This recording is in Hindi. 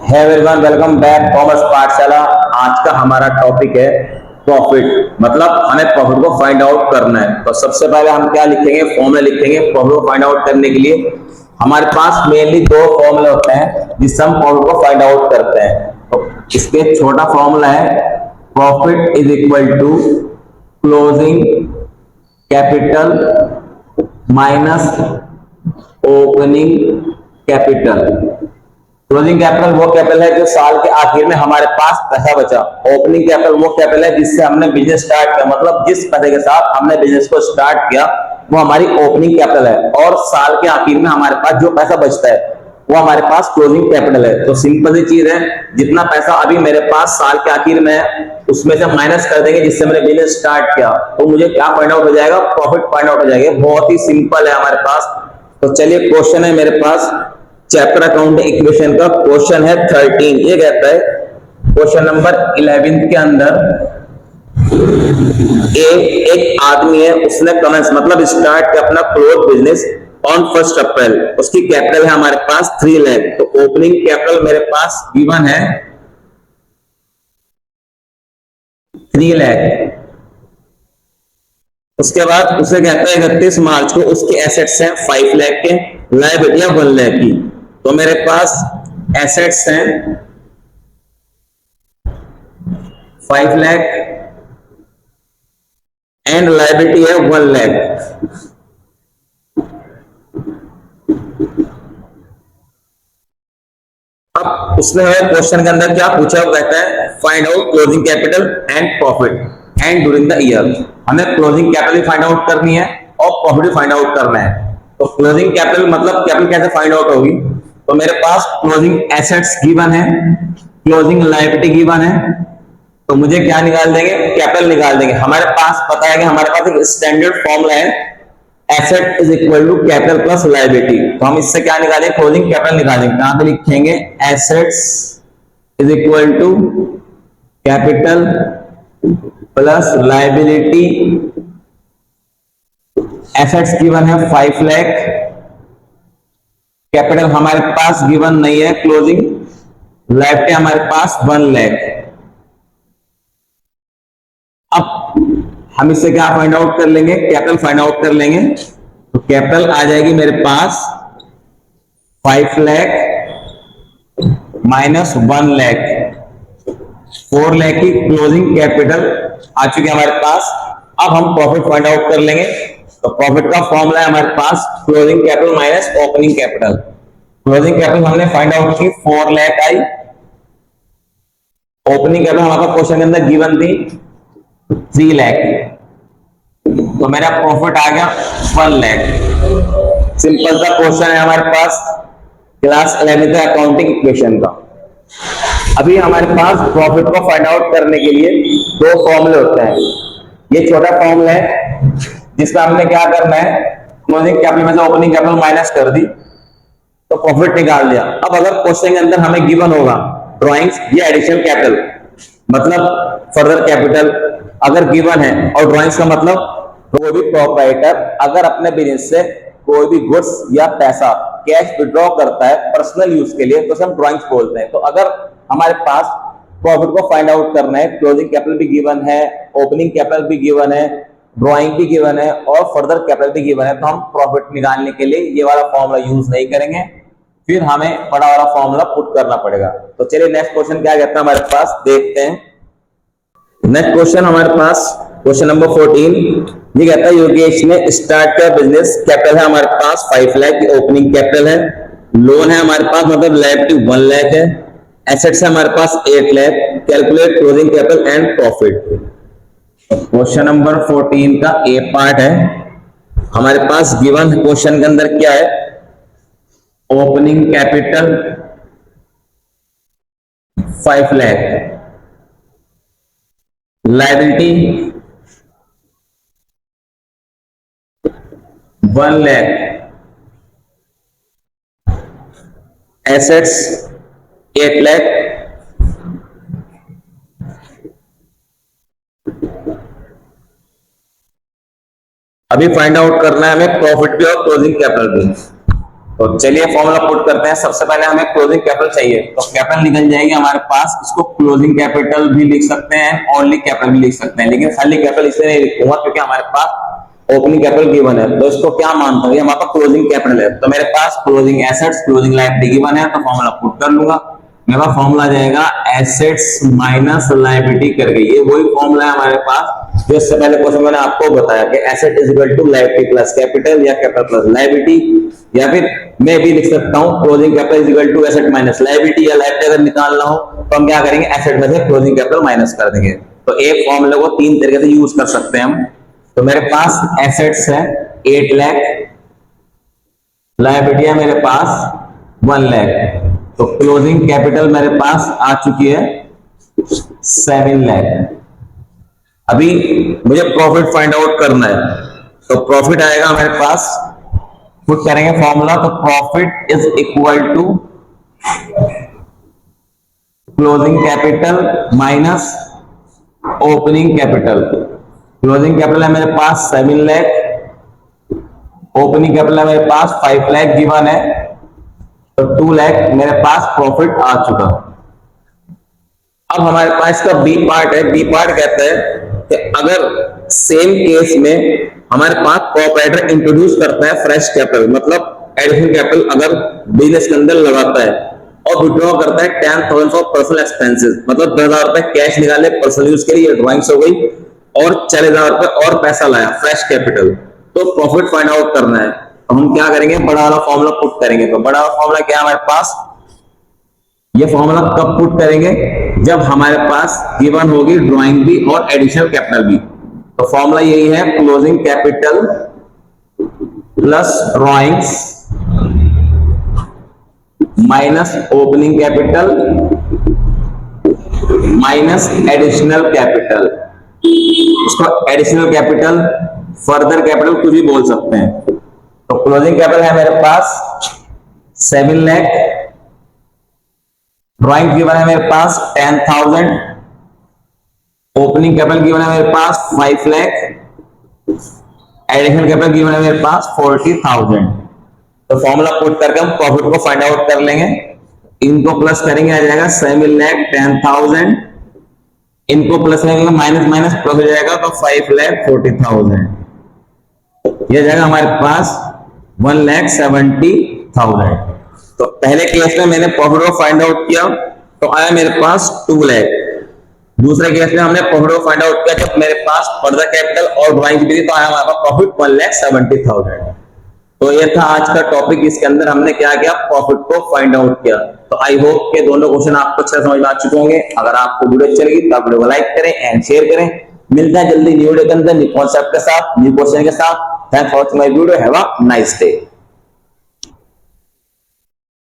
है एवरीवन, वेलकम बैक कॉमर्स पाठशाला। आज का हमारा टॉपिक है प्रॉफिट, मतलब हमें प्रॉफिट को फाइंड आउट करना है। तो सबसे पहले हम क्या लिखेंगे, फॉर्मूला लिखेंगे। प्रॉफिट को फाइंड आउट करने के लिए हमारे पास मेनली दो फॉर्मूले होते हैं जिससे हम प्रॉफिट को फाइंड आउट करते हैं। तो इसके छोटा फॉर्मूला है profit is equal to closing capital minus opening capital. Closing capital वो कैपिटल है जो साल के आखिर में हमारे पास पैसा बचा। ओपनिंग कैपिटल वो कैपिटल है जिससे हमने बिजनेस स्टार्ट किया, मतलब जिस पैसे के साथ हमने बिजनेस को स्टार्ट किया वो हमारी ओपनिंग कैपिटल है। और साल के आखिर में हमारे पास जो पैसा बचता है वो हमारे पास क्लोजिंग कैपिटल है। तो सिंपल सी चीज है, जितना पैसा अभी मेरे पास साल के आखिर में है उसमें से माइनस कर देंगे जिससे मैंने बिजनेस स्टार्ट किया, तो मुझे क्या फाइंड आउट हो जाएगा, प्रॉफिट फाइंड आउट हो जाएगा। बहुत ही सिंपल है हमारे पास। तो चलिए, क्वेश्चन है मेरे पास चैप्टर अकाउंटिंग इक्वेशन का, क्वेश्चन है 13। ये कहता है क्वेश्चन नंबर 11 के अंदर एक आदमी है, उसने कमेंस मतलब स्टार्ट किया अपना क्लोथ बिजनेस ऑन 1 अप्रैल। उसकी कैपिटल है हमारे पास 3 लाख। तो ओपनिंग कैपिटल मेरे पास गिवन है 3 लाख। उसके बाद उसे कहता है 31 मार्च को उसके एसेट्स हैं 5 लाख के, लायबिलिटी 1 लाख की। तो मेरे पास एसेट्स हैं 5 लाख एंड लायबिलिटी है 1 लाख। अब उसने क्वेश्चन के अंदर क्या पूछा, वो कहता है find out closing capital and profit and during the year. हमें क्लोजिंग कैपिटल फाइंड आउट करनी है और प्रॉफिट भी फाइंड आउट करना है। तो क्लोजिंग कैपिटल मतलब कैपिटल कैसे फाइंड आउट होगी, तो मेरे पास क्लोजिंग एसेट्स गिवन है, क्लोजिंग लायबिलिटी गिवन है, तो मुझे क्या निकाल देंगे, कैपिटल निकाल देंगे। हमारे पास पता है कि हमारे पास एक स्टैंडर्ड फॉर्मूला है asset is equal to capital plus liability. तो हम इससे क्या निकालेंगे, क्लोजिंग कैपिटल निकालेंगे। कहां पे लिखेंगे, assets is equal to capital plus liability. Assets given है 5 लाख, कैपिटल हमारे पास गिवन नहीं है, क्लोजिंग लायबिलिटी हमारे पास 1 लाख। अब हम इससे क्या फाइंड आउट कर लेंगे, कैपिटल फाइंड आउट कर लेंगे। तो कैपिटल आ जाएगी मेरे पास 5 लाख माइनस 1 लाख, 4 लाख की क्लोजिंग कैपिटल आ चुकी है हमारे पास। अब हम प्रॉफिट फाइंड आउट कर लेंगे। तो प्रॉफिट का फॉर्मूला है हमारे पास closing capital minus opening capital. Closing capital हमने फाइंड आउट की 4 लाख आई, ओपनिंग कैपिटल हमारा क्वेश्चन के अंदर गिवन थी 3 लाख, तो मेरा प्रॉफिट आ गया 1 लाख। सिंपल सा क्वेश्चन है हमारे पास क्लास 11 अकाउंटिंग इक्वेशन का। अभी हमारे पास प्रॉफिट को फाइंड आउट करने के लिए दो फॉर्मूले होते हैं। ये छोटा फॉर्मूला है जिसमें हमने क्या करना है, क्लोजिंग कैपिटल में से ओपनिंग कैपिटल माइनस कर दी तो प्रॉफिट निकाल लिया। अब अगर क्वेश्चन के अंदर हमें गिवन होगा ड्राइंग्स या एडिशनल कैपिटल मतलब फर्दर कैपिटल अगर गिवन है, और ड्राइंग्स का मतलब कोई भी प्रोप्राइटर अगर अपने बिजनेस से कोई भी गुड्स या पैसा कैश विड्रॉ करता है पर्सनल यूज के लिए, तो हम ड्राइंग्स बोलते हैं। तो अगर हमारे पास प्रॉफिट को फाइंड आउट करना है, क्लोजिंग कैपिटल भी गिवन है, ओपनिंग कैपिटल भी गिवन है, ड्राइंग भी गिवन है और फर्दर कैपिटल भी गिवन है, तो हम प्रॉफिट निकालने के लिए ये वाला फॉर्मूला यूज नहीं करेंगे, फिर हमें बड़ा वाला फॉर्मूला पुट करना पड़ेगा। तो चलिए नेक्स्ट क्वेश्चन क्या कहता है हमारे पास, देखते हैं। नेक्स्ट क्वेश्चन हमारे पास क्वेश्चन नंबर 14। ये कहता है योगेश ने स्टार्ट किया बिजनेस, कैपिटल है हमारे पास 5 लाख की ओपनिंग कैपिटल है, लोन है हमारे पास मतलब लायबिलिटी 1 लाख है, एसेट्स है हमारे पास 8 lakh. Calculate closing capital and profit. Question number 14 का ए पार्ट है हमारे पास गिवन क्वेश्चन के अंदर क्या है, opening capital 5 lakh, liability 1 lakh, assets 8 lakh. अभी फाइंड आउट करना है हमें प्रॉफिट भी और क्लोजिंग कैपिटल भी। तो चलिए फॉर्मूला पुट करते हैं। सबसे पहले हमें क्लोजिंग कैपिटल चाहिए, तो कैपिटल निकल जाएगी हमारे पास। इसको क्लोजिंग कैपिटल भी लिख सकते हैं, ओनली कैपिटल भी लिख सकते हैं, लेकिन खाली कैपिटल इसलिए नहीं लिखूंगा क्योंकि हमारे पास ओपनिंग कैपिटल गिवन है। तो इसको क्या मानता हूँ, ये हमारे पास क्लोजिंग कैपिटल है। तो मेरे पास closing assets closing liability given है, तो फॉर्मूला पुट कर लूंगा। मेरे पास फॉर्मूला जाएगा एसेट्स माइनस लायबिलिटी करके। ये वही फॉर्मूला है हमारे पास जो इससे पहले क्वेश्चन मैंने आपको बताया कि asset is equal to liability plus capital या कैपिटल प्लस लायबिलिटी, या फिर मैं भी लिख सकता हूं closing capital is equal to asset minus liability. या लायबिलिटी अगर निकालना हो तो हम क्या करेंगे, एसेट में से क्लोजिंग कैपिटल माइनस कर देंगे। तो एक फॉर्मूले को तीन तरीके से यूज कर सकते हैं हम। तो मेरे पास एसेट्स है 8 लाख, लायबिलिटी है मेरे पास 1 लाख, तो क्लोजिंग कैपिटल मेरे पास आ चुकी है 7 लाख। अभी मुझे प्रॉफिट फाइंड आउट करना है, तो प्रॉफिट आएगा मेरे पास, पुट करेंगे फॉर्मूला, तो profit is equal to closing capital minus opening capital. Closing capital है मेरे पास 7 लाख, ओपनिंग कैपिटल है मेरे पास 5 लाख गिवन है, तो 2 लाख मेरे पास प्रॉफिट आ चुका। अब हमारे पास का बी पार्ट है। बी पार्ट कहता है कि अगर सेम केस में हमारे पास प्रोप्राइटर इंट्रोड्यूस करता है फ्रेश कैपिटल, मतलब एडिशनल कैपिटल अगर बिजनेस के अंदर लगाता है और विड्रॉ करता है 10,000 फॉर पर्सनल एक्सपेंसेस, मतलब 10,000 रुपए कैश निकाले पर्सनल यूज के लिए, ड्रॉइंग्स हो गई, और 40,000 रुपए और पैसा लाया फ्रेश कैपिटल, तो प्रॉफिट फाइंड आउट करना है। तो हम क्या करेंगे, बड़ा वाला फॉर्मूला पुट करेंगे। तो बड़ा वाला फॉर्मूला क्या है हमारे पास, ये फॉर्मूला कब पुट करेंगे, जब हमारे पास गिवन होगी ड्राइंग भी और एडिशनल कैपिटल भी। तो फॉर्मूला यही है, closing capital plus drawings minus opening capital minus additional capital. उसको एडिशनल कैपिटल, फर्दर कैपिटल कुछ भी बोल सकते हैं। तो क्लोजिंग कैपिटल है मेरे पास 7 लाख, ड्राइंग गिवन है मेरे पास 10,000, ओपनिंग कैपिटल गिवन है मेरे पास 5 लाख, एडिशनल कैपिटल गिवन है मेरे पास 40,000। तो फॉर्मूला पुट करके हम प्रॉफिट को फाइंड आउट कर लेंगे। इनको प्लस करेंगे, आ जाएगा 7 लाख 10,000, इनको प्लस करेंगे माइनस माइनस प्लस हो जाएगा, तो 5 लाख 40,000। यह जाएगा हमारे पास 1,70,000। तो पहले केस में मैंने प्रॉफिट को फाइंड आउट किया तो आया मेरे पास 2 लाख। दूसरे केस में हमने प्रॉफिट को फाइंड आउट किया जब मेरे पास फर्दर कैपिटल और ड्राइंग भी थी, तो आया हमारे पास प्रॉफिट 1,70,000। तो ये था आज का टॉपिक। इसके अंदर हमने क्या किया, प्रॉफिट को फाइंड आउट किया। तो आई होप के दोनों क्वेश्चन आपको अच्छा समझ में आ चुके होंगे। अगर आपको वीडियो अच्छी लगी तो आप वीडियो को लाइक करें एंड शेयर करें। मिलता है जल्दी न्यू वीडियो के अंदर न्यू कॉन्सेप्ट के साथ, न्यू क्वेश्चन के साथ। Thanks for watching my video, have a nice day.